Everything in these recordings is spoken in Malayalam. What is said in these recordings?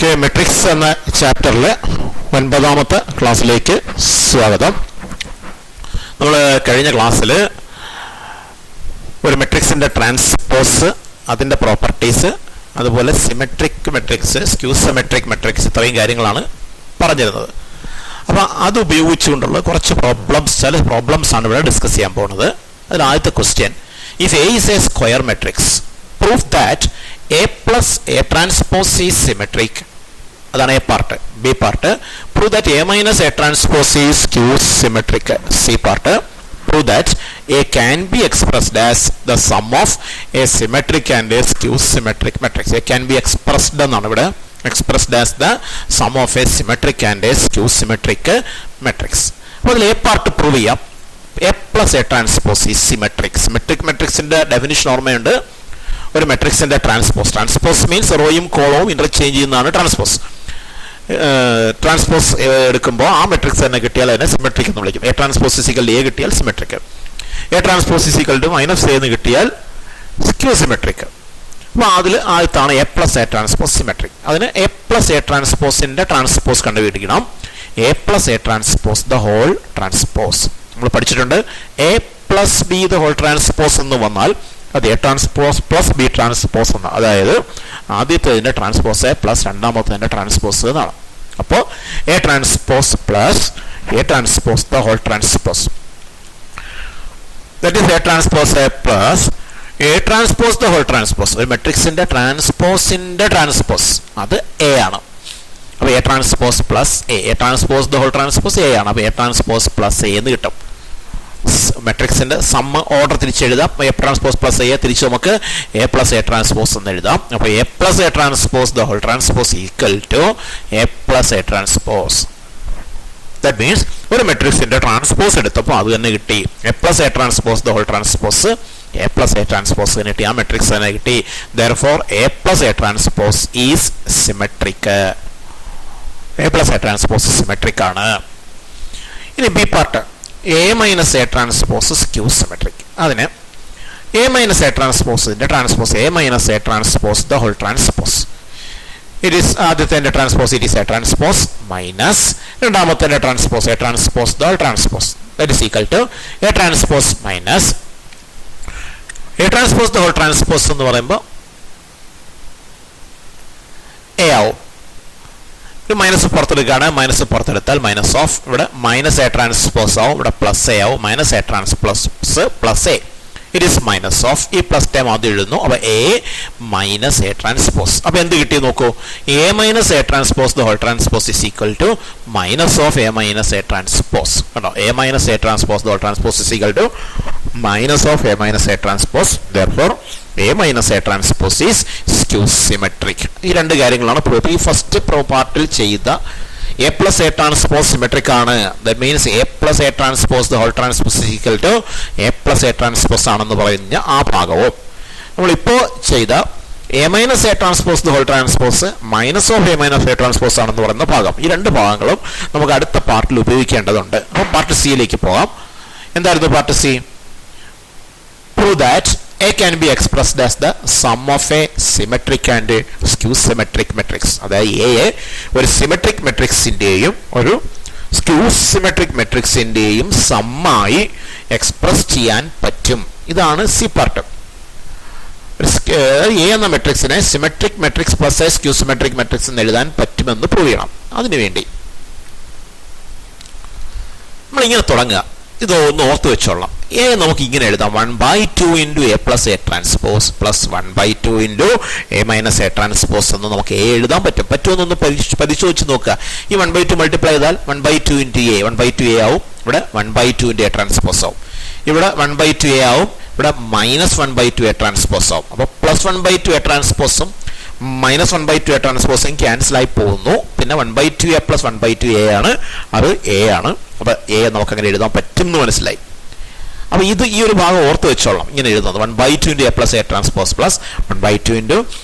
മെട്രിക്സ് എന്ന ചാപ്റ്ററിലെ 9ാമത്തെ ക്ലാസ്സിലേക്ക് സ്വാഗതം. നമ്മൾ കഴിഞ്ഞ ക്ലാസ്സിൽ ഒരു മെട്രിക്സിൻ്റെ ട്രാൻസ്പോസ്, അതിൻ്റെ പ്രോപ്പർട്ടീസ്, അതുപോലെ symmetric matrix, skew symmetric matrix, ഇത്രയും കാര്യങ്ങളാണ് പറഞ്ഞിരുന്നത്. അപ്പോൾ അത് ഉപയോഗിച്ചുകൊണ്ടുള്ള കുറച്ച് ചില പ്രോബ്ലംസ് ആണ് ഇവിടെ ഡിസ്കസ് ചെയ്യാൻ പോകുന്നത്. അതിൽ ആദ്യത്തെ question: if A is a square matrix, proof that A plus A transpose is symmetric. അതാണ് A part. B part: prove that A minus A transpose is skew symmetric. C part: prove that A can be expressed as the sum of a symmetric and a skew symmetric matrix. A can be expressed എന്നാണ് ഇവിടെ, expressed as the sum of a symmetric and a skew symmetric matrix. അപ്പോൾ അതിൽ എ പാർട്ട് പ്രൂവ് ചെയ്യാം. എ പ്ലസ് എ ട്രാൻസ്പോസ് ഈ സിമെട്രിക്. സിമെട്രിക് മെട്രിക്സിന്റെ ഡെഫിനിഷൻ ഓർമ്മയുണ്ട്. ഒരു മെട്രിക്സിന്റെ ട്രാൻസ്പോസ് മീൻസ് റോയും കോളവും ഇന്റർചേഞ്ച് ചെയ്യുന്നതാണ് ട്രാൻസ്പോസ്. ട്രാൻസ്പോസ് എടുക്കുമ്പോൾ ആ മെട്രിക്സ് തന്നെ കിട്ടിയാൽ അതിനെ സിമെട്രിക് എന്ന് വിളിക്കും. എ ട്രാൻസ്പോസ് ഇസിക്കൽ എ കിട്ടിയാൽ symmetric. A transpose is equal to minus A എന്ന് കിട്ടിയാൽ സ്ക്യൂ സിമെട്രിക്. അപ്പോൾ അതിൽ ആദ്യത്താണ് A plus A transpose symmetric. അതിന് എ പ്ലസ് എ ട്രാൻസ്പോസിന്റെ ട്രാൻസ്പോസ് കണ്ടുപിടിക്കണം. A plus A transpose the whole transpose നമ്മൾ പഠിച്ചിട്ടുണ്ട്. A plus B the whole transpose എന്ന് വന്നാൽ അത് A transpose plus B transpose എന്ന്. അതായത് ആദ്യത്തേതിൻ്റെ ട്രാൻസ്പോസ് എ പ്ലസ് രണ്ടാമത്തേതിൻ്റെ ട്രാൻസ്പോസ് എന്നാണ്. അപ്പോൾ A transpose plus A transpose the whole transpose, that is A transpose A plus A transpose the whole transpose. ഒരു മെട്രിക്സിന്റെ ട്രാൻസ്പോസിന്റെ ട്രാൻസ്പോസ് അത് എ ആണ്. അപ്പോൾ A transpose plus A transpose the whole transpose A ആണ്. അപ്പോൾ എ ട്രാൻസ്പോസ് പ്ലസ് എ എന്ന് കിട്ടും. മെട്രിക്സിന്റെ സമ്മ് ഓർഡർ തിരിച്ചെഴുതാം. എ ട്രാൻസ്പോസ് പ്ലസ് എ തിരിച്ച് നമുക്ക് എ പ്ലസ് എ ട്രാൻസ്പോസ് എന്ന് എഴുതാം. അപ്പോൾ A plus A transpose the whole transpose equal to A plus A transpose. That means ഒരു മെട്രിക്സിന്റെ ട്രാൻസ്പോസ് എടുത്തപ്പോൾ അത് തന്നെ കിട്ടി. A plus A transpose the whole transpose A plus A transpose കിട്ടി. ആ മെട്രിക്സ് തന്നെ കിട്ടി. Therefore A plus A transpose is symmetric. A plus A transpose symmetric ആണ്. ഇനി B part: A minus A transpose skew symmetric. അതിന് എ മൈനസ് എ ട്രാൻസ്പോസിന്റെ transpose A minus A transpose the whole transpose. It is ആദ്യത്തെ transpose it is A transpose minus രണ്ടാമത്തെ transpose A transpose the whole transpose. That is equal to A transpose minus A transpose the whole transpose എന്ന് പറയുമ്പോൾ എ ആവും. മൈനസ് പുറത്തെടുക്കുകയാണ്. മൈനസ് പുറത്തെടുത്താൽ മൈനസ് ഓഫ്, ഇവിടെ മൈനസ് എ ട്രാൻസ്പോസ് ആവും, ഇവിടെ പ്ലസ് എ ആവും. Minus A transpose plus A, it is minus of. ഈ പ്ലസ് ടൈം ആദ്യം എഴുതുന്നു. അപ്പോൾ എ മൈനസ് എ ട്രാൻസ്പോസ്. അപ്പോൾ എന്ത് കിട്ടി നോക്കൂ. A minus A transpose the whole transpose is equal to minus of A minus A transpose. കണ്ടോ, A minus A transpose the whole transpose is equal to minus of A minus A transpose. Therefore A minus A transpose is skew symmetric. ഈ രണ്ട് കാര്യങ്ങളാണ് പ്രൂഫ്. ഈ ഫസ്റ്റ് പാർട്ടിൽ ചെയ്ത A plus A transpose symmetric ആണ്. That means A plus A transpose the whole transpose is equal to A plus A transpose ആണെന്ന് പറയുന്ന ആ ഭാഗവും, നമ്മളിപ്പോൾ ചെയ്ത A minus A transpose the whole transpose minus of A minus A transpose ആണെന്ന് പറയുന്ന ഭാഗം, ഈ രണ്ട് ഭാഗങ്ങളും നമുക്ക് അടുത്ത പാർട്ടിൽ ഉപയോഗിക്കേണ്ടതുണ്ട്. അപ്പോൾ പാർട്ട് സിയിലേക്ക് പോകാം. എന്തായിരുന്നു part C? Prove that A can be expressed as the sum of a symmetric and skew symmetric matrix. അതായത് എ ഒരു സിമെട്രിക് മെട്രിക്സിന്റെയും ഒരു സ്ക്യൂ സിമെട്രിക് മെട്രിക്സിന്റെയും സമ്മായി എക്സ്പ്രസ് ചെയ്യാൻ പറ്റും. ഇതാണ് സി പാർട്ട്. എ എന്ന മെട്രിക്സിനെ symmetric matrix plus A skew symmetric matrix എന്ന് എഴുതാൻ പറ്റുമെന്ന് പ്രൂവ് ചെയ്യണം. അതിനുവേണ്ടി നമ്മളിങ്ങനെ തുടങ്ങുക. ഇതൊന്ന് ഓർത്ത് വെച്ചോളാം. എ നമുക്ക് ഇങ്ങനെ എഴുതാം: 1/2 into A plus A transpose plus 1/2 into A minus A transpose എന്ന് നമുക്ക് എ എഴുതാൻ പറ്റും. പറ്റുമെന്നൊന്ന് പരിശോധിച്ച് നോക്കുക. ഈ 1/2 മൾട്ടിപ്ലൈ ചെയ്താൽ 1/2 ഇൻറ്റു എ 1/2 എ ആവും. ഇവിടെ 1/2 ഇൻറ്റു എ ട്രാൻസ്പോസ് ആവും. ഇവിടെ 1/2 എ ആവും. ഇവിടെ മൈനസ് 1/2 എ ട്രാൻസ്പോസ് ആവും. അപ്പോൾ പ്ലസ് 1/2 എ ട്രാൻസ്പോസും മൈനസ് 1/2 എ ട്രാൻസ്പോസും ക്യാൻസൽ ആയി പോകുന്നു. പിന്നെ 1/2 എ പ്ലസ് 1/2 എ ആണ്, അത് എ ആണ്. അപ്പോൾ എ നമുക്ക് അങ്ങനെ എഴുതാൻ പറ്റും എന്ന് മനസ്സിലായി. അപ്പോൾ ഇത് ഈ ഒരു ഭാഗം ഓർത്ത് വെച്ചോളാം. ഇങ്ങനെ എഴുതുന്നത് 1/2 into A plus A transpose plus 1/2 into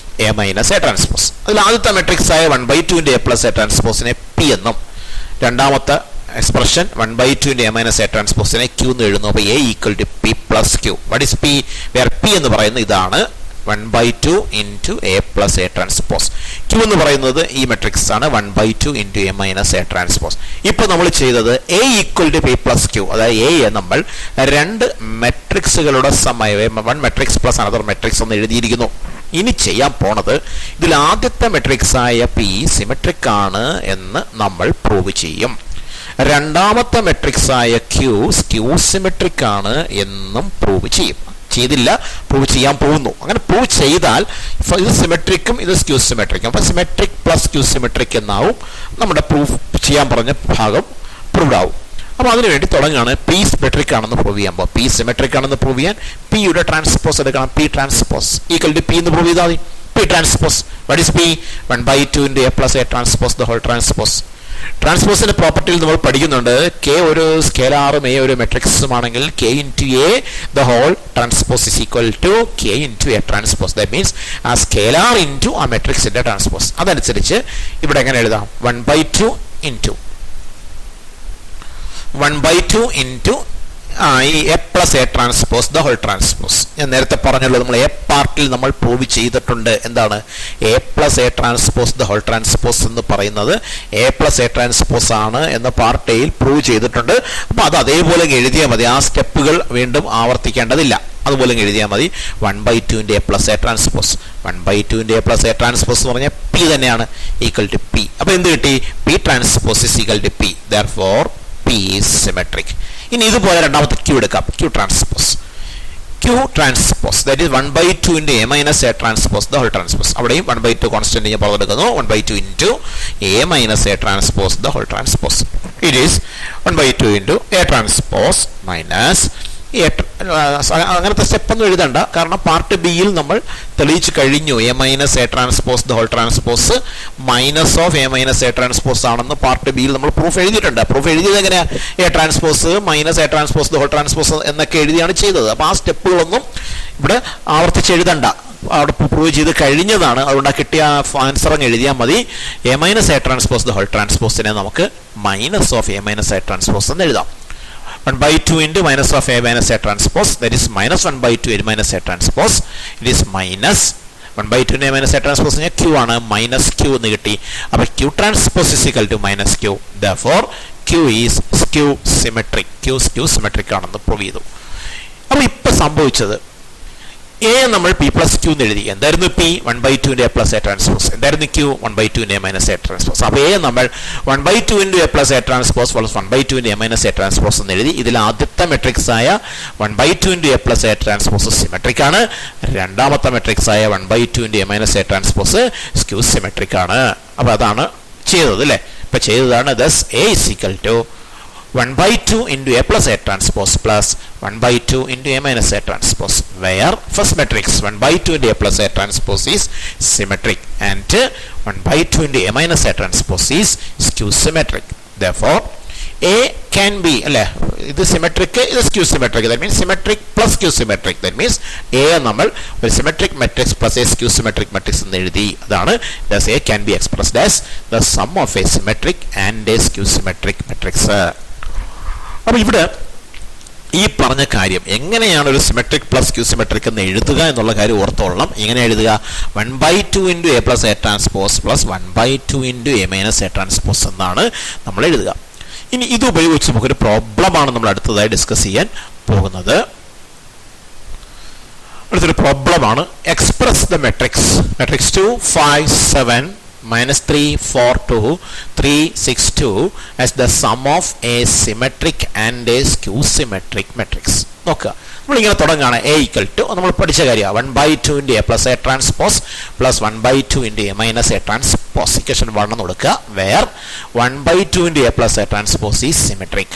A minus A transpose. അതിൽ ആദ്യത്തെ മെട്രിക്സ് ആയ 1/2 ഇൻറ്റു എ പ്ലസ് എ ട്രാൻസ്പോസിനെ പി എന്നും, രണ്ടാമത്തെ expression 1/2 into A minus A ട്രാൻസ്പോസിനെ ക്യൂ എന്ന് എഴുതുന്നു. അപ്പോൾ A equal to P plus Q. What is P? Where P എന്ന് പറയുന്നത് ഇതാണ് 1/2 into a plus a transpose. Q എന്ന് പറയുന്നത് ഈ മെട്രിക്സ് ആണ് 1/2 into a minus a transpose. ഇപ്പോൾ നമ്മൾ ചെയ്തത് a equal to p plus q, അതായത് a നമ്മൾ രണ്ട് മെട്രിക്സുകളുടെ സമയം 1 മെട്രിക്സ് പ്ലസ് അനദർ മെട്രിക്സ് എന്ന് എഴുതിയിരിക്കുന്നു. ഇനി ചെയ്യാൻ പോണത് ഇതിൽ ആദ്യത്തെ മെട്രിക്സ് ആയ p സിമെട്രിക് ആണ് എന്ന് നമ്മൾ പ്രൂവ് ചെയ്യും. രണ്ടാമത്തെ മെട്രിക്സ് ആയ q സിമെട്രിക് ആണ് എന്നും പ്രൂവ് ചെയ്യും. ചെയ്തില്ല, പ്രൂവ് ചെയ്യാൻ പോകുന്നു. അങ്ങനെ പ്രൂവ് ചെയ്താൽ ഇത് സിമെട്രിക്കും ഇത് സ്ക്യൂ സിമെട്രിക്കും, അപ്പോൾ സിമെട്രിക് പ്ലസ് ക്യൂ സിമെട്രിക് എന്നാവും നമ്മുടെ പ്രൂഫ് ചെയ്യാൻ പറഞ്ഞ ഭാഗം പ്രൂവ്ഡ് ആവും. അപ്പോൾ അതിനുവേണ്ടി തുടങ്ങുകയാണ് പി സിമെട്രിക് ആണെന്ന് പ്രൂവ് ചെയ്യാൻ പോകും. പി സിമെട്രിക് ആണെന്ന് പ്രൂവ് ചെയ്യാൻ പിയുടെ ട്രാൻസ്പോസ് എടുക്കണം. P transpose equal to P എന്ന് പ്രൂവ് ചെയ്താൽ മതി. P transpose what is P? 1/2 into a plus a transpose the whole transpose. ട്രാൻസ്പോസിന്റെ പ്രോപ്പർട്ടിയിൽ നമ്മൾ പഠിക്കുന്നുണ്ട് കെ ഒരു സ്കേലാറും എ ഒരു മെട്രിക്സും ആണെങ്കിൽ K into A the whole transpose is equal to K into A transpose. That means ആ സ്കേലാർ ഇൻറ്റു ആ മെട്രിക്സിന്റെ ട്രാൻസ്പോസ്. അതനുസരിച്ച് ഇവിടെ എങ്ങനെ എഴുതാം? 1/2 into ഈ A plus A transpose the whole transpose. ഞാൻ നേരത്തെ പറഞ്ഞുള്ളത് നമ്മൾ എ പാർട്ടിൽ നമ്മൾ പ്രൂവ് ചെയ്തിട്ടുണ്ട്. എന്താണ് A plus A transpose the whole transpose എന്ന് പറയുന്നത്? എ പ്ലസ് എ ട്രാൻസ്പോസ് ആണ് എന്ന പാർട്ട് എയിൽ പ്രൂവ് ചെയ്തിട്ടുണ്ട്. അപ്പോൾ അത് അതേപോലെ എഴുതിയാൽ മതി, ആ സ്റ്റെപ്പുകൾ വീണ്ടും ആവർത്തിക്കേണ്ടതില്ല. അതുപോലെ എഴുതിയാൽ മതി. 1/2 into a plus a transpose. 1/2 into a plus a transpose എന്ന് പറഞ്ഞാൽ പി തന്നെയാണ്, ഈക്വൽ ടു പി. അപ്പോൾ എന്ത് കിട്ടി? P transpose is equal to P. Therefore P is symmetric. ഇനി ഇതുപോലെ രണ്ടാമത്തെ Q എടുക്കാം. Q transpose that is 1/2 into a minus a transpose the whole transpose. അവിടെയും 1/2 കോൺസ്റ്റന്റ് ഞാൻ പറഞ്ഞെടുക്കുന്നു. 1/2 into a minus a transpose the whole transpose. It is 1/2 into a transpose minus അങ്ങനത്തെ സ്റ്റെപ്പൊന്നും എഴുതണ്ട, കാരണം പാർട്ട് ബിയിൽ നമ്മൾ തെളിയിച്ച് കഴിഞ്ഞു A minus A transpose the whole transpose minus of A minus A transpose ആണെന്ന് പാർട്ട് ബിയിൽ നമ്മൾ പ്രൂഫ് എഴുതിയിട്ടുണ്ട്. പ്രൂഫ് എഴുതിയത് എങ്ങനെയാ? A transpose minus A transpose the whole transpose എന്നൊക്കെ എഴുതിയാണ് ചെയ്തത്. അപ്പോൾ ആ സ്റ്റെപ്പുകളൊന്നും ഇവിടെ ആവർത്തിച്ച് എഴുതണ്ട, അവിടെ പ്രൂവ് ചെയ്ത് കഴിഞ്ഞതാണ്. അതുകൊണ്ട് കിട്ടിയ ആൻസർ അങ്ങ് എഴുതിയാൽ മതി. A minus A transpose the whole ട്രാൻസ്പോസിനെ നമുക്ക് minus of A minus A transpose എന്ന് എഴുതാം. 1/2 into minus of a minus a transpose, that is minus 1/2 a minus a transpose. It is minus 1/2 a minus a transpose q ആണ്, minus q എന്ന് കിട്ടി. അപ്പോൾ q transpose is equal to minus q. Therefore q is skew symmetric. q skew symmetric ആണെന്ന് പ്രൂവ് ചെയ്തു. അപ്പോൾ ഇപ്പോൾ സംഭവിച്ചത് എ നമ്മൾ പി പ്ലസ് ക്യൂ എന്ന് എഴുതി. എന്തായിരുന്നു പി? 1/2 into a plus a transpose. എന്തായിരുന്നു Q? 1/2 into a minus a transpose. അപ്പോൾ എ നമ്മൾ 1/2 into a plus a transpose plus 1/2 into a minus a transpose എന്ന് എഴുതി. ഇതിൽ ആദ്യത്തെ മെട്രിക്സ് ആയ 1/2 into a plus a transpose symmetric ആണ്. രണ്ടാമത്തെ മെട്രിക്സ് ആയ 1/2 into a minus a transpose skew symmetric ആണ്. അപ്പോൾ അതാണ് ചെയ്തത് അല്ലേ? ഇപ്പോൾ ചെയ്തതാണ്. thus A is equal to 1/2 into a plus a transpose plus 1/2 into a minus a transpose, where first matrix 1/2 into a plus a transpose is symmetric and 1/2 into a minus a transpose is skew symmetric. Therefore A can be ഇത് സിമെട്രിക്, ഇത് skew symmetric. That means symmetric plus skew symmetric. That means A നമ്മൾ ഒരു symmetric matrix plus A skew symmetric matrix എന്ന് എഴുതി. അതാണ് thus A can be expressed as the sum of a symmetric and a skew symmetric matrix. അപ്പോൾ ഇവിടെ ഈ പറഞ്ഞ കാര്യം എങ്ങനെയാണ് ഒരു സിമെട്രിക് പ്ലസ് ക്യൂ സിമെട്രിക് എന്ന് എഴുതുക എന്നുള്ള കാര്യം ഓർത്തോളണം. എങ്ങനെ എഴുതുക? 1/2 into a plus a transpose plus 1/2 into a minus a transpose എന്നാണ് നമ്മൾ എഴുതുക. ഇനി ഇത് ഉപയോഗിച്ച് നമുക്കൊരു പ്രോബ്ലമാണ് നമ്മൾ അടുത്തതായി ഡിസ്കസ് ചെയ്യാൻ പോകുന്നത്. അടുത്തൊരു പ്രോബ്ലമാണ് express the matrix 2 5 7 -3 4 2 3 6 2 as the sum of a symmetric and a skew symmetric matrix. നോക്കുക, നമ്മളിങ്ങനെ തുടങ്ങുകയാണ്. A equal to നമ്മൾ പഠിച്ച കാര്യമാണ് 1/2 into a plus a transpose plus 1/2 into a minus a transpose. Equation 1 എന്ന് കൊടുക്കുക. where 1/2 into a plus a transpose is symmetric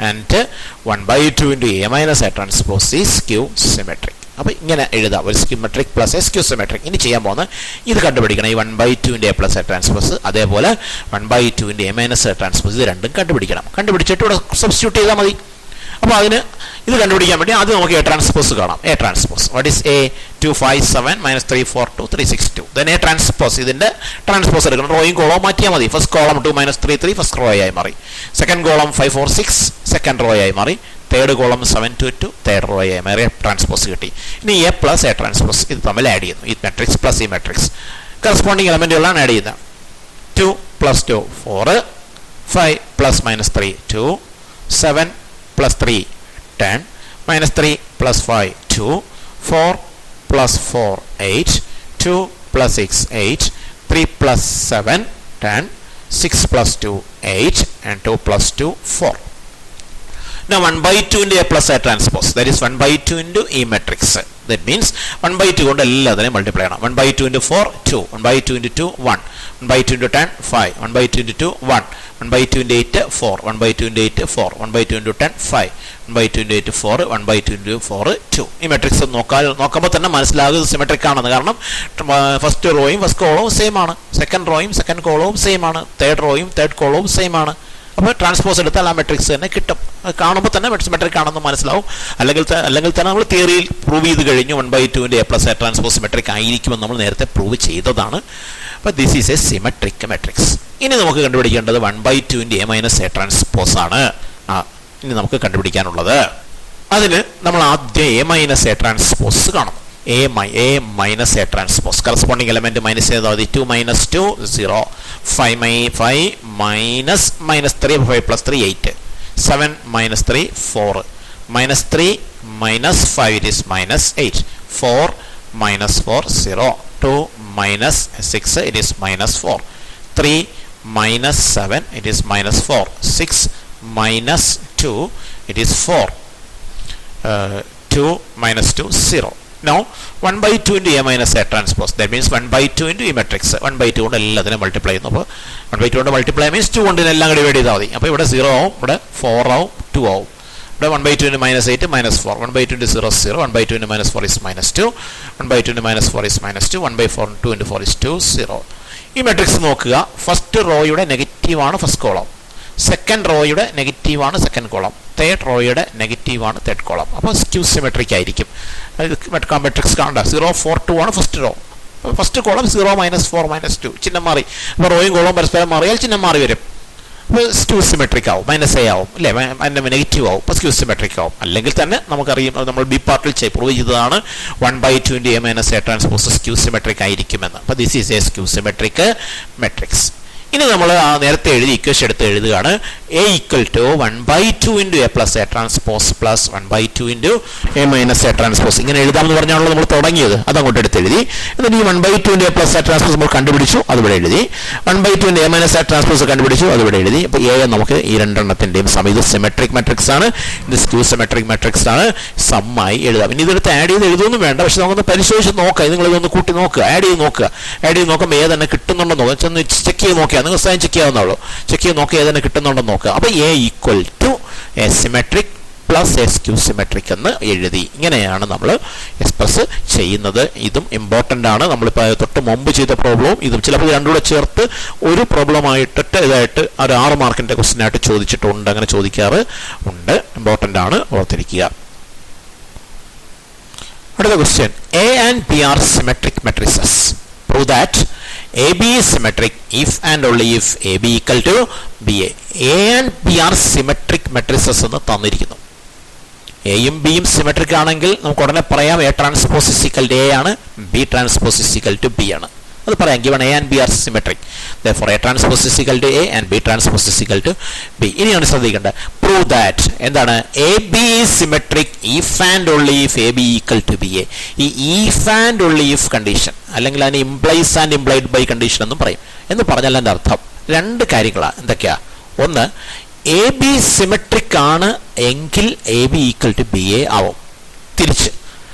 and 1/2 into a minus a transpose is skew symmetric. അപ്പോൾ ഇങ്ങനെ എഴുതാം, ഒരു symmetric plus A skew symmetric. ഇനി ചെയ്യാൻ പോകുന്നത് ഇത് കണ്ടുപിടിക്കണം. ഈ 1/2 into a plus a transpose അതേപോലെ 1/2 into a minus a transpose ഇത് രണ്ടും കണ്ടുപിടിക്കണം. കണ്ടുപിടിച്ചിട്ട് ഇവിടെ സബ്സ്റ്റിറ്റ്യൂട്ട് ചെയ്താൽ മതി. അപ്പോൾ അതിന് ഇത് കണ്ടുപിടിക്കാൻ വേണ്ടി ആദ്യം നമുക്ക് എ ട്രാൻസ്പോസ് കാണാം. A transpose what is A 2 5 7 -3 4 2 3 6 2 then A transpose ഇതിന്റെ ട്രാൻസ്പോസ് എടുക്കണം. റോയും കോളവും മാറ്റിയാൽ മതി. ഫസ്റ്റ് കോളം 2 -3 3 ഫസ്റ്റ് റോ ആയി മാറി. സെക്കൻഡ് കോളം 5 4 6 സെക്കൻഡ് റോ ആയി മാറി. തേർഡ് കോളം 7 2 2 തേർഡ് റോ ആയി മാറി. ട്രാൻസ്പോസ് കിട്ടി. ഇനി എ പ്ലസ് എ ട്രാൻസ്പോസ് ഇത് തമ്മിൽ ആഡ് ചെയ്യുന്നു. ഈ മാട്രിക്സ് പ്ലസ് ഈ മാട്രിക്സ് കറസ്പോണ്ടിങ് എലമെന്റുകളാണ് ആഡ് ചെയ്യുന്നത്. 2 + 2 4 5 + -3 2 7 + 3 10 -3 + 5 2 4 + 4 8 2 + 6 8 3 + 7 10 6 + 2 8 and 2 + 2 4. Now 1/2 into a plus a transpose, that is 1/2 into E matrix. That means 1/2 കൊണ്ട് എല്ലാത്തിനെയും മൾട്ടിപ്ലൈ ചെയ്യണം. 1/2 into 4 2, 1/2 into 2 1, 1/2 into 10 5, 1/2 into 2 1, 1/2 into 8 4, 1/2 into 8 4, 1/2 into 10 5, 1/2 into 8 4, 1/2 into 4 2. ഈ മെട്രിക്സ് നോക്കുമ്പോൾ തന്നെ മനസ്സിലാകുന്നത് സിമെട്രിക് ആണെന്ന്. കാരണം ഫസ്റ്റ് റോയും ഫസ്റ്റ് കോളവും സെയിം ആണ്, സെക്കൻഡ് റോയും സെക്കൻഡ് കോളവും സെയിം ആണ്, തേർഡ് റോയും തേർഡ് കോളവും സെയിം ആണ്. അപ്പോൾ ട്രാൻസ്പോസ് എടുത്താൽ ആ മെട്രിക്സ് തന്നെ കിട്ടും. കാണുമ്പോൾ തന്നെ മെട്രിക് ആണെന്ന് മനസ്സിലാവും. അല്ലെങ്കിൽ തന്നെ നമ്മൾ തിയറിയിൽ പ്രൂവ് ചെയ്ത് കഴിഞ്ഞു 1/2 ന്റെ A plus A transpose metric ആയിരിക്കുമെന്ന് നമ്മൾ നേരത്തെ പ്രൂവ് ചെയ്തതാണ്. അപ്പോൾ this is A symmetric matrix. ഇനി നമുക്ക് കണ്ടുപിടിക്കേണ്ടത് 1/2 ന്റെ എ മൈനസ് എ ട്രാൻസ്പോസ് ആണ്. ഇനി നമുക്ക് കണ്ടുപിടിക്കാനുള്ളത് അതിന് നമ്മൾ ആദ്യം എ മൈനസ് എ ട്രാൻസ്പോസ് കാണും. A minus A transpose corresponding element minus ചെയ്താൽ മതി. 2 - 2 0, 5 - 3 5 + 3 8, 7 - 3 4, -3 - 5 it is -8, 4 - 4 0, 2 - 6 it is -4, 3 - 7 it is -4, 6 - 2 it is 4, 2 - 2 0. Now 1/2 into a minus a transpose, that means 1/2 into E matrix. 1/2 കൊണ്ട് എല്ലാത്തിനും മൾട്ടിപ്ലൈ ചെയ്യുന്നു. അപ്പോൾ 1/2 കൊണ്ട് മൾട്ടിപ്ലൈ മീൻസ് 2 കൊണ്ട് എല്ലാം കൂടി ഡിവൈഡ് ചെയ്താൽ മതി. അപ്പോൾ ഇവിടെ 0 ആവും, ഇവിടെ 4 ആവും, 2 ആവും. ഇവിടെ 1/2 into -8 -4, 1/2 into 0 0, 1/2 into -4 is -2, 1/2 into -4 is -2, 1/4 2 into 4 is 2 0. ഈ മെട്രിക്സ് നോക്കുക. ഫസ്റ്റ് റോയുടെ നെഗറ്റീവാണ് ഫസ്റ്റ് കോളം, സെക്കൻഡ് റോയുടെ നെഗറ്റീവാണ് സെക്കൻഡ് കോളം, തേർഡ് റോയുടെ നെഗറ്റീവാണ് തേർഡ് കോളം. അപ്പോൾ സ്ക്യൂ സിമെട്രിക് ആയിരിക്കും. മെട്രിക്സ് കാണണ്ട. 0 4 2 ആണ് ഫസ്റ്റ് റോ. ഫസ്റ്റ് കോളം 0 -4 -2 ചിഹ്നം മാറി. അപ്പോൾ റോയും കോളവും പരസ്പരം മാറിയാൽ ചിഹ്നം മാറി വരും. അപ്പോൾ സ്ക്യൂ സിമെട്രിക് ആവും, -a ആവും അല്ലേ, അതിൻ്റെ നെഗറ്റീവ് ആവും. അപ്പോൾ സ്ക്യൂ സിമെട്രിക് ആവും. അല്ലെങ്കിൽ തന്നെ നമുക്കറിയാം, നമ്മൾ ബി പാർട്ടിൽ പ്രൂവ് ചെയ്തതാണ് 1/2 into a minus a transpose skew symmetric ആയിരിക്കുമെന്ന്. അപ്പോൾ this is A skew symmetric matrix. ഇനി നമ്മൾ നേരത്തെ എഴുതി ഇക്വേഷൻ എടുത്ത് എഴുതുകയാണ്. A = 1/2 into a plus a transpose plus 1/2 into a minus a transpose. ഇങ്ങനെ എഴുതാമെന്ന് പറഞ്ഞാണല്ലോ നമ്മൾ തുടങ്ങിയത്. അതങ്ങോട്ട് എടുത്ത് എഴുതി. എന്നിട്ട് ഈ 1/2 into a plus a transpose നമ്മൾ കണ്ടുപിടിച്ചു, അതിവിടെ എഴുതി. 1/2 into a minus a transpose കണ്ടുപിടിച്ചു, അതിവിടെ എഴുതി. അപ്പോൾ A നമുക്ക് ഈ രണ്ടെണ്ണത്തിൻ്റെയും സം, ഇത് സിമെട്രിക് മെട്രിക്സ് ആണ്, ഇത് സ്ക്യൂ സിമെട്രിക് മെട്രിക്സ് ആണ്. സമ്മായി എഴുതാം. ഇനി ഇതെടുത്ത് ആഡ് ചെയ്ത് എഴുതുമൊന്നും വേണ്ട, പക്ഷെ നമുക്കൊന്ന് പരിശോധിച്ച് നോക്കാം. നിങ്ങൾ ഇതൊന്ന് കൂട്ടി നോക്കുക, ആഡ് ചെയ്ത് നോക്കുമ്പോൾ A തന്നെ കിട്ടുന്നുണ്ടോ നോക്കുക. ചെന്ന് ചെക്ക് ചെയ്ത് നോക്കിയാൽ നിങ്ങൾ സ്വയം ചെക്ക് ചെയ്യാവുന്നുള്ളൂ. ചെക്ക് ചെയ്ത് നോക്കി ഏതെങ്കിലും കിട്ടുന്നുണ്ടെന്ന് നോക്കുക. അപ്പോൾ A = a symmetric plus A skew symmetric എന്ന് എഴുതി. ഇങ്ങനെയാണ് നമ്മൾ എക്സ്പ്രസ് ചെയ്യുന്നത്. ഇതും ഇമ്പോർട്ടൻ്റ് ആണ്. നമ്മളിപ്പോൾ തൊട്ട് മുമ്പ് ചെയ്ത പ്രോബ്ലവും ഇതും ചിലപ്പോൾ രണ്ടും കൂടെ ചേർത്ത് ഒരു പ്രോബ്ലമായിട്ടിട്ട് ഇതായിട്ട് ഒരു 6 മാർക്കിൻ്റെ ക്വസ്റ്റ്യൻ ആയിട്ട് ചോദിച്ചിട്ടുണ്ട്. അങ്ങനെ ചോദിക്കാറ് ഉണ്ട്. ഇമ്പോർട്ടൻ്റ് ആണ്, ഓർത്തിരിക്കുക. അടുത്ത question. A and B are symmetric matrices. Prove that AB is symmetric if and only if AB equal to BA. A and B are symmetric matrices എന്ന് തന്നിരിക്കുന്നു. എയും ബിയും സിമെട്രിക് ആണെങ്കിൽ നമുക്ക് ഉടനെ പറയാം A transpose is equal to A ആണ്, B transpose is equal to B ആണ്. അത് പറയാം. given A and B are symmetric, therefore A transpose is equal to A and B transpose is equal to B. ഇനിയാണ് ശ്രദ്ധിക്കേണ്ടത്. prove that എന്താണ്? AB is symmetric if and only if AB equal to BA. ഈ if and only if condition അല്ലെങ്കിൽ അതിന് implies and implied by condition എന്നും പറയും. എന്ന് പറഞ്ഞാൽ എൻ്റെ അർത്ഥം രണ്ട് കാര്യങ്ങളാണ്. എന്തൊക്കെയാ? ഒന്ന്, എ ബി സിമെട്രിക് ആണ് എങ്കിൽ A B equal to B A ആവും. തിരിച്ച്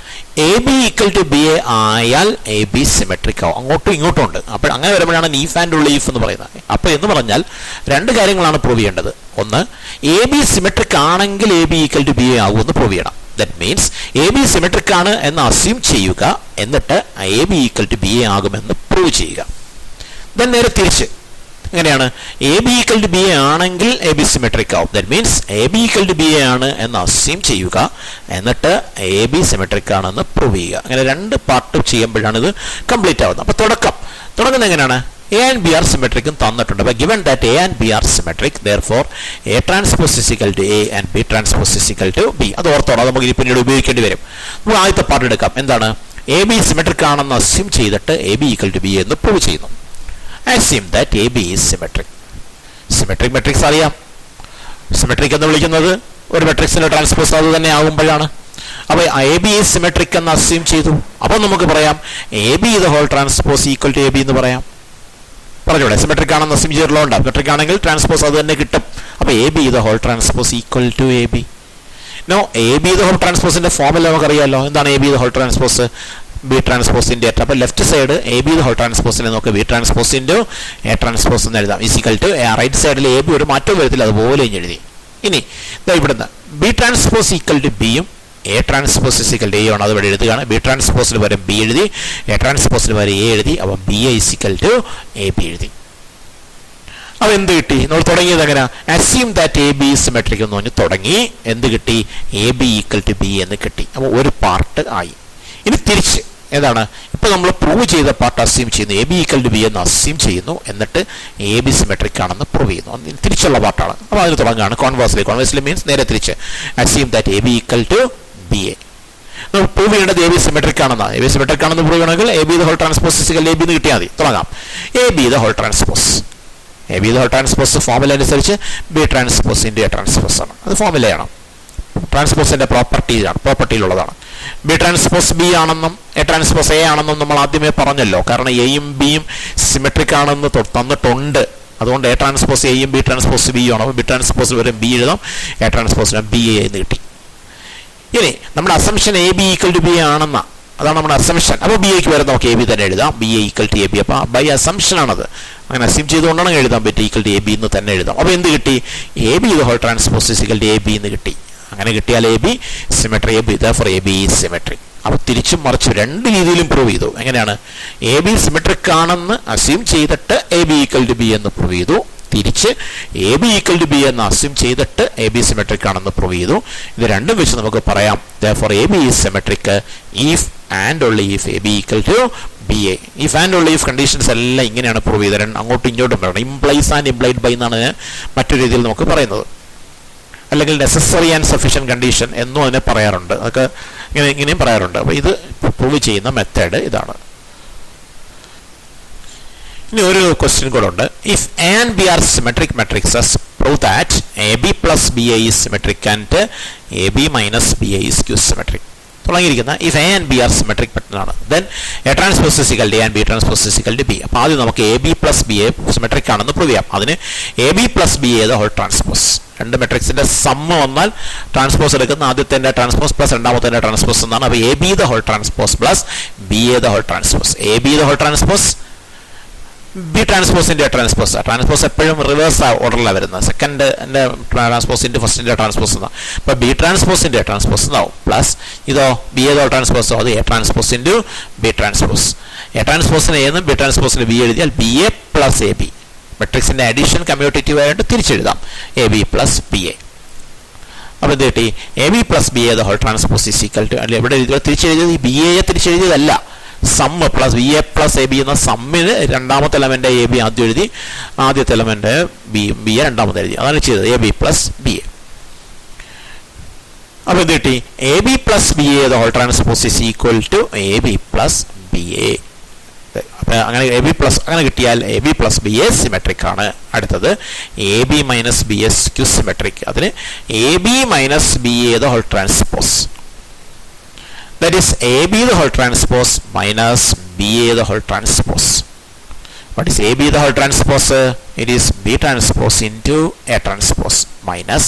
A B equal to B A ആയാൽ എ ബി സിമെട്രിക് ആവും. അങ്ങോട്ടും ഇങ്ങോട്ടും ഉണ്ട്. അപ്പോൾ അങ്ങനെ വരുമ്പോഴാണ് ഈഫ് ആൻഡ് ഉള്ള ഈഫ് എന്ന് പറയുന്നത്. അപ്പോൾ എന്ന് പറഞ്ഞാൽ രണ്ട് കാര്യങ്ങളാണ് പ്രൂവ് ചെയ്യേണ്ടത്. ഒന്ന്, എ ബി സിമെട്രിക് ആണെങ്കിൽ A B equal to B A ആകുമെന്ന് പ്രൂവ് ചെയ്യണം. That means A B symmetric ആണ് എന്ന് അസ്യൂം ചെയ്യുക, എന്നിട്ട് A B equal to B A ആകുമെന്ന് പ്രൂവ് ചെയ്യുക. ദെൻ നേരെ തിരിച്ച് എങ്ങനെയാണ്? A B equal to B A ആണെങ്കിൽ എ ബി സിമെട്രിക് ആവും. That means A B equal to B A ആണ് എന്ന് അസ്യൂം ചെയ്യുക, എന്നിട്ട് എ ബി സിമെട്രിക് ആണെന്ന് പ്രൂവ് ചെയ്യുക. അങ്ങനെ രണ്ട് പാർട്ട് ചെയ്യുമ്പോഴാണ് ഇത് കംപ്ലീറ്റ് ആവുന്നത്. അപ്പോൾ തുടങ്ങുന്നത് എങ്ങനെയാണ്? എ ആൻഡ് ബി ആർ സിമെട്രിക്കും തന്നിട്ടുണ്ട്. അപ്പോൾ given that A and B are symmetric therefore A transpose is equal to A and B transpose is equal to B. അത് ഓർത്തോളാം, നമുക്ക് ഇനി പിന്നീട് ഉപയോഗിക്കേണ്ടി വരും. നമുക്ക് ആദ്യത്തെ പാർട്ട് എടുക്കാം. എന്താണ്? എ ബി സിമെട്രിക് ആണെന്ന് അസ്യൂം ചെയ്തിട്ട് A B equal to B എന്ന് പ്രൂവ് ചെയ്യുന്നു. assume that AB is symmetric. Symmetric matrix അറിയാം. സിമെട്രിക് എന്ന് വിളിക്കുന്നത് ഒരു മെട്രിക്സിന്റെ ട്രാൻസ്പോസ് അത് തന്നെ ആകുമ്പോഴാണ്. അപ്പോൾ എ ബി ഈസ് സിമെട്രിക് എന്ന് അസ്യൂം ചെയ്തു. അപ്പോൾ നമുക്ക് പറയാം A B the whole transpose equal to A B എന്ന് പറയാം. പറഞ്ഞൂടെ? സിമെട്രിക് ആണെന്ന് അസ്യൂം ചെയ്തിട്ടുള്ളതുകൊണ്ട് മെട്രിക് ആണെങ്കിൽ ട്രാൻസ്പോസ് അത് തന്നെ കിട്ടും. അപ്പോൾ A B the whole transpose equal to A B. No, A B the whole ട്രാൻസ്പോസിന്റെ ഫോമിൽ നമുക്കറിയാമല്ലോ. എന്താണ് A B the whole transpose? B transpose into A. അപ്പോൾ left side A B the whole ട്രാൻസ്പോസിനെ നമുക്ക് B transpose into A transpose എന്ന് എഴുതാം. ഈക്വൽ ടു റൈറ്റ് സൈഡിൽ എ ബി ഒരു മാറ്റവും വരത്തില്ല, അതുപോലെ എഴുതി. ഇനി ഇവിടുന്ന് ബി ട്രാൻസ്പോസ് ഈക്വൽ ടു ബിയും A transpose equal to A ആണ്, അത് ഇവിടെ എഴുതുകയാണ്. ബി ട്രാൻസ്പോസിന് പകരം ബി എഴുതി, എ ട്രാൻസ്പോസിന് പകരം എ എഴുതി. അപ്പോൾ B A equal to A B എഴുതി. അപ്പോൾ എന്ത് കിട്ടി? നമ്മൾ തുടങ്ങിയത് എങ്ങനെ? Assume that A B symmetric എന്ന് പറഞ്ഞ് തുടങ്ങി. എന്ത് കിട്ടി? A B equal to B എന്ന് കിട്ടി. അപ്പോൾ ഒരു പാർട്ട് ആയി. ഇനി തിരിച്ച് ഏതാണ്? ഇപ്പോൾ നമ്മൾ പ്രൂവ് ചെയ്ത പാർട്ട് അസ്യൂം ചെയ്യുന്നു. A B equal to B എന്ന് അസ്യൂം ചെയ്യുന്നു, എന്നിട്ട് എ ബി സിമെട്രിക് ആണെന്ന് പ്രൂവ് ചെയ്യുന്നു. തിരിച്ചുള്ള പാർട്ടാണ്. അപ്പോൾ അതിന് തുടങ്ങുകയാണ് കോൺവേഴ്സ്ലി മീൻസ് നേരെ തിരിച്ച്. Assume that A B equal to B A. നമ്മൾ പ്രൂവ് ചെയ്യേണ്ടത് എ ബി സിമെട്രിക് ആണെന്നാണ്. എ ബി സിമെട്രിക് ആണെന്ന് പ്രൂവ് ചെയ്യണമെങ്കിൽ A B the whole transpose is equal A B എന്ന് കിട്ടിയാൽ മതി. തുടങ്ങാം. A B the whole transpose. A B the whole transpose formula അനുസരിച്ച് B transpose into A transpose ആണ്. അത് ഫോർമുലയാണ്, ട്രാൻസ്പോസിന്റെ പ്രോപ്പർട്ടിയിലുള്ളതാണ്. ബി ട്രാൻസ്പോസ് ബി ആണെന്നും എ ട്രാൻസ്പോസ് എ ആണെന്നും നമ്മൾ ആദ്യമേ പറഞ്ഞല്ലോ. കാരണം എയും ബിയും സിമെട്രിക് ആണെന്ന് തന്നിട്ടുണ്ട്. അതുകൊണ്ട് എ ട്രാൻസ്പോസ് എയും ബി ട്രാൻസ്പോസ് ബിയും ആണ്. അപ്പോൾ ബി ട്രാൻസ്പോസിന് വരെ ബി എഴുതാം, എ ട്രാൻസ്പോസിന് ബി എ എന്ന് കിട്ടി. ഇനി നമ്മുടെ assumption A B equal to B ആണെന്ന, അതാണ് നമ്മുടെ അസംഷൻ. അപ്പോൾ ബി എക്ക് വരെ നമുക്ക് എ ബി തന്നെ എഴുതാം. B A equal to A B. അപ്പോൾ ബൈ അസംഷൻ ആണത്. അങ്ങനെ അസ്യൂം ചെയ്തുകൊണ്ടാണ് എഴുതാൻ പറ്റും. ഈക്വൽ ടു എ ബി എന്ന് തന്നെ എഴുതാം. അപ്പോൾ എന്ത് കിട്ടി? A B the whole transpose equal to A B എന്ന് കിട്ടി. അങ്ങനെ കിട്ടിയാൽ A B symmetry, A B therefore A B is symmetric. അപ്പോൾ തിരിച്ചും മറിച്ചും രണ്ട് രീതിയിലും പ്രൂവ് ചെയ്തു. എങ്ങനെയാണ്? എ ബി സിമെട്രിക് ആണെന്ന് അസ്യൂം ചെയ്തിട്ട് A B equal to B എന്ന് പ്രൂവ് ചെയ്തു. തിരിച്ച് A B equal to B എന്ന് അസ്യൂം ചെയ്തിട്ട് എ ബി സിമെട്രിക് ആണെന്ന് പ്രൂവ് ചെയ്തു. ഇത് രണ്ടും വെച്ച് നമുക്ക് പറയാം therefore A B is symmetric if and only if A B equal to B A. If and only if conditions എല്ലാം ഇങ്ങനെയാണ് പ്രൂവ് ചെയ്തത്. അങ്ങോട്ടും ഇങ്ങോട്ടും പറയണം. ഇംപ്ലൈസ് ആൻഡ് ഇംപ്ലൈഡ് ബൈ എന്നാണ് മറ്റൊരു രീതിയിൽ നമുക്ക് പറയുന്നത്. അല്ലെങ്കിൽ നെസസറി ആൻഡ് സഫീഷ്യൻറ്റ് കണ്ടീഷൻ എന്നും അതിനെ പറയാറുണ്ട്. അതൊക്കെ ഇങ്ങനെയും പറയാറുണ്ട്. അപ്പോൾ ഇത് പ്രൂവ് ചെയ്യുന്ന മെത്തേഡ് ഇതാണ്. ഇനി ഒരു ക്വസ്റ്റ്യൻ കൂടെ ഉണ്ട്. If A and B are symmetric matrices prove that A B plus B A is symmetric and A B minus B A is skew symmetric. തുടങ്ങിയിരിക്കുന്ന if A and B are symmetric ആണ്, then A transpose is equal to and B transpose is equal to B. അപ്പോൾ ആദ്യം നമുക്ക് A B plus B A symmetric ആണെന്ന് പ്രൂവ് ചെയ്യാം. അതിന് A B plus B A the whole transpose. രണ്ട് മെട്രിക്സിന്റെ സമ്മ് വന്നാൽ ട്രാൻസ്പോസ് എടുക്കുന്ന ആദ്യത്തെ ട്രാൻസ്പോസ് പ്ലസ് രണ്ടാമത്തെ ട്രാൻസ്പോസ് എന്നാണ്. അപ്പോൾ A B the whole transpose plus B A the whole transpose. A B the whole transpose B ട്രാൻസ്പോസിന്റെ ട്രാൻസ്പോസ്. ട്രാൻസ്പോസ് എപ്പോഴും റിവേഴ്സ് ഓർഡറിലാണ് വരുന്നത്. സെക്കൻഡിന്റെ ട്രാൻസ്പോസ് ഇൻറ്റു ഫസ്റ്റിന്റെ ട്രാൻസ്പോസ് എന്നാണ്. അപ്പോൾ ബി ട്രാൻസ്പോസിന്റെ ട്രാൻസ്പോസ് എന്നാവും. പ്ലസ് ഇതോ ബി ഏതോ ട്രാൻസ്പോസോ അത് A transpose into B transpose. A ട്രാൻസ്പോസിന് എന്നും ബി ട്രാൻസ്പോസിന് ബി എഴുതിയാൽ B A plus A B. മെട്രിക്സിന്റെ അഡീഷൻ കമ്മ്യൂട്ടേറ്റീവ് ആയിട്ട് തിരിച്ചെഴുതാം. A B plus B A. അപ്പോൾ ഇത് കിട്ടി A B plus B A the whole transpose is equal to, അല്ലെ ഇവിടെ തിരിച്ചെഴുതിയത് ബി എ തിരിച്ചെഴുതിയതല്ല, sum plus B A plus A B എന്ന സമ്മിന് രണ്ടാമത്തെ എലമെന്റ് എ ബി ആദ്യം എഴുതി, ആദ്യത്തെ എലമെന്റ് ബി എ രണ്ടാമത്തെ എഴുതി. അതാണ് ചെയ്തത് A B plus B A. അപ്പോൾ ഇത് കിട്ടി A B plus B A the whole transpose is equal to A B plus B A. അങ്ങനെ എ ബി പ്ലസ് അങ്ങനെ കിട്ടിയാൽ A B plus B A symmetric ആണ്. അടുത്തത് A B minus B is skew symmetric. അതിന് A B minus B A the whole transpose. That is AB the whole transpose minus BA the whole transpose. What is AB the whole transpose? It is B transpose into A transpose minus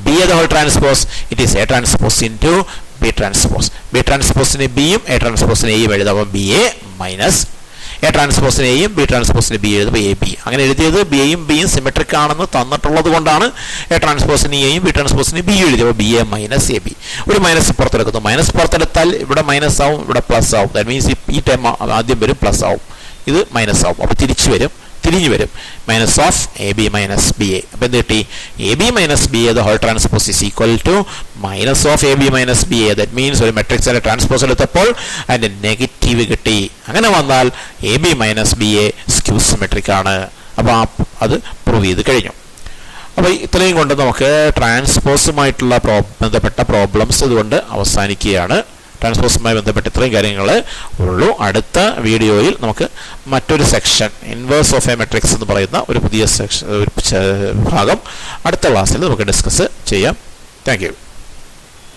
BA the whole transpose. It is A transpose into B transpose. B transpose in B A transpose in A BA minus A ട്രാൻസ്പോസിന് എയും ബി ട്രാൻസ്പോസിന് ബി എഴുതുമ്പോൾ എ ബി. അങ്ങനെ എഴുതിയത് ബി എയും ബിയും സിമെട്രിക് ആണെന്ന് തന്നിട്ടുള്ളത് കൊണ്ടാണ് എ ട്രാൻസ്പോസിന് എയും ബി ട്രാൻസ്പോസിന് ബി എഴുതിയത്. B A minus A B. ഒരു മൈനസ് പുറത്തെടുക്കുന്നു. മൈനസ് പുറത്തെടുത്താൽ ഇവിടെ മൈനസ് ആവും, ഇവിടെ പ്ലസ് ആവും. ദാറ്റ് മീൻസ് ഈ ടൈം ആദ്യം വരും പ്ലസ് ആവും, ഇത് മൈനസ് ആവും. അപ്പോൾ തിരിച്ചു തിരിഞ്ഞു വരും. Minus of A B minus B A. അപ്പം എന്ത് കിട്ടി? A B minus B A the whole transpose is equal to minus of A B minus B A. That means ഒരു മെട്രിക്സിന്റെ ട്രാൻസ്പോസ് എടുത്തപ്പോൾ അതിന്റെ നെഗറ്റീവ് കിട്ടി. അങ്ങനെ വന്നാൽ A B minus B A skew symmetric ആണ്. അപ്പോൾ അത് പ്രൂവ് ചെയ്ത് കഴിഞ്ഞു. അപ്പോൾ ഇത്രയും കൊണ്ട് നമുക്ക് ട്രാൻസ്പോസുമായിട്ടുള്ള ബന്ധപ്പെട്ട പ്രോബ്ലംസ് ഇതുകൊണ്ട് അവസാനിക്കുകയാണ്. ട്രാൻസ്പോസുമായി ബന്ധപ്പെട്ട് ഇത്രയും കാര്യങ്ങൾ ഉള്ളൂ. അടുത്ത വീഡിയോയിൽ നമുക്ക് മറ്റൊരു section inverse of A matrix എന്ന് പറയുന്ന ഒരു പുതിയ സെക്ഷൻ ഭാഗം അടുത്ത ക്ലാസ്സിൽ നമുക്ക് ഡിസ്കസ് ചെയ്യാം. Thank you.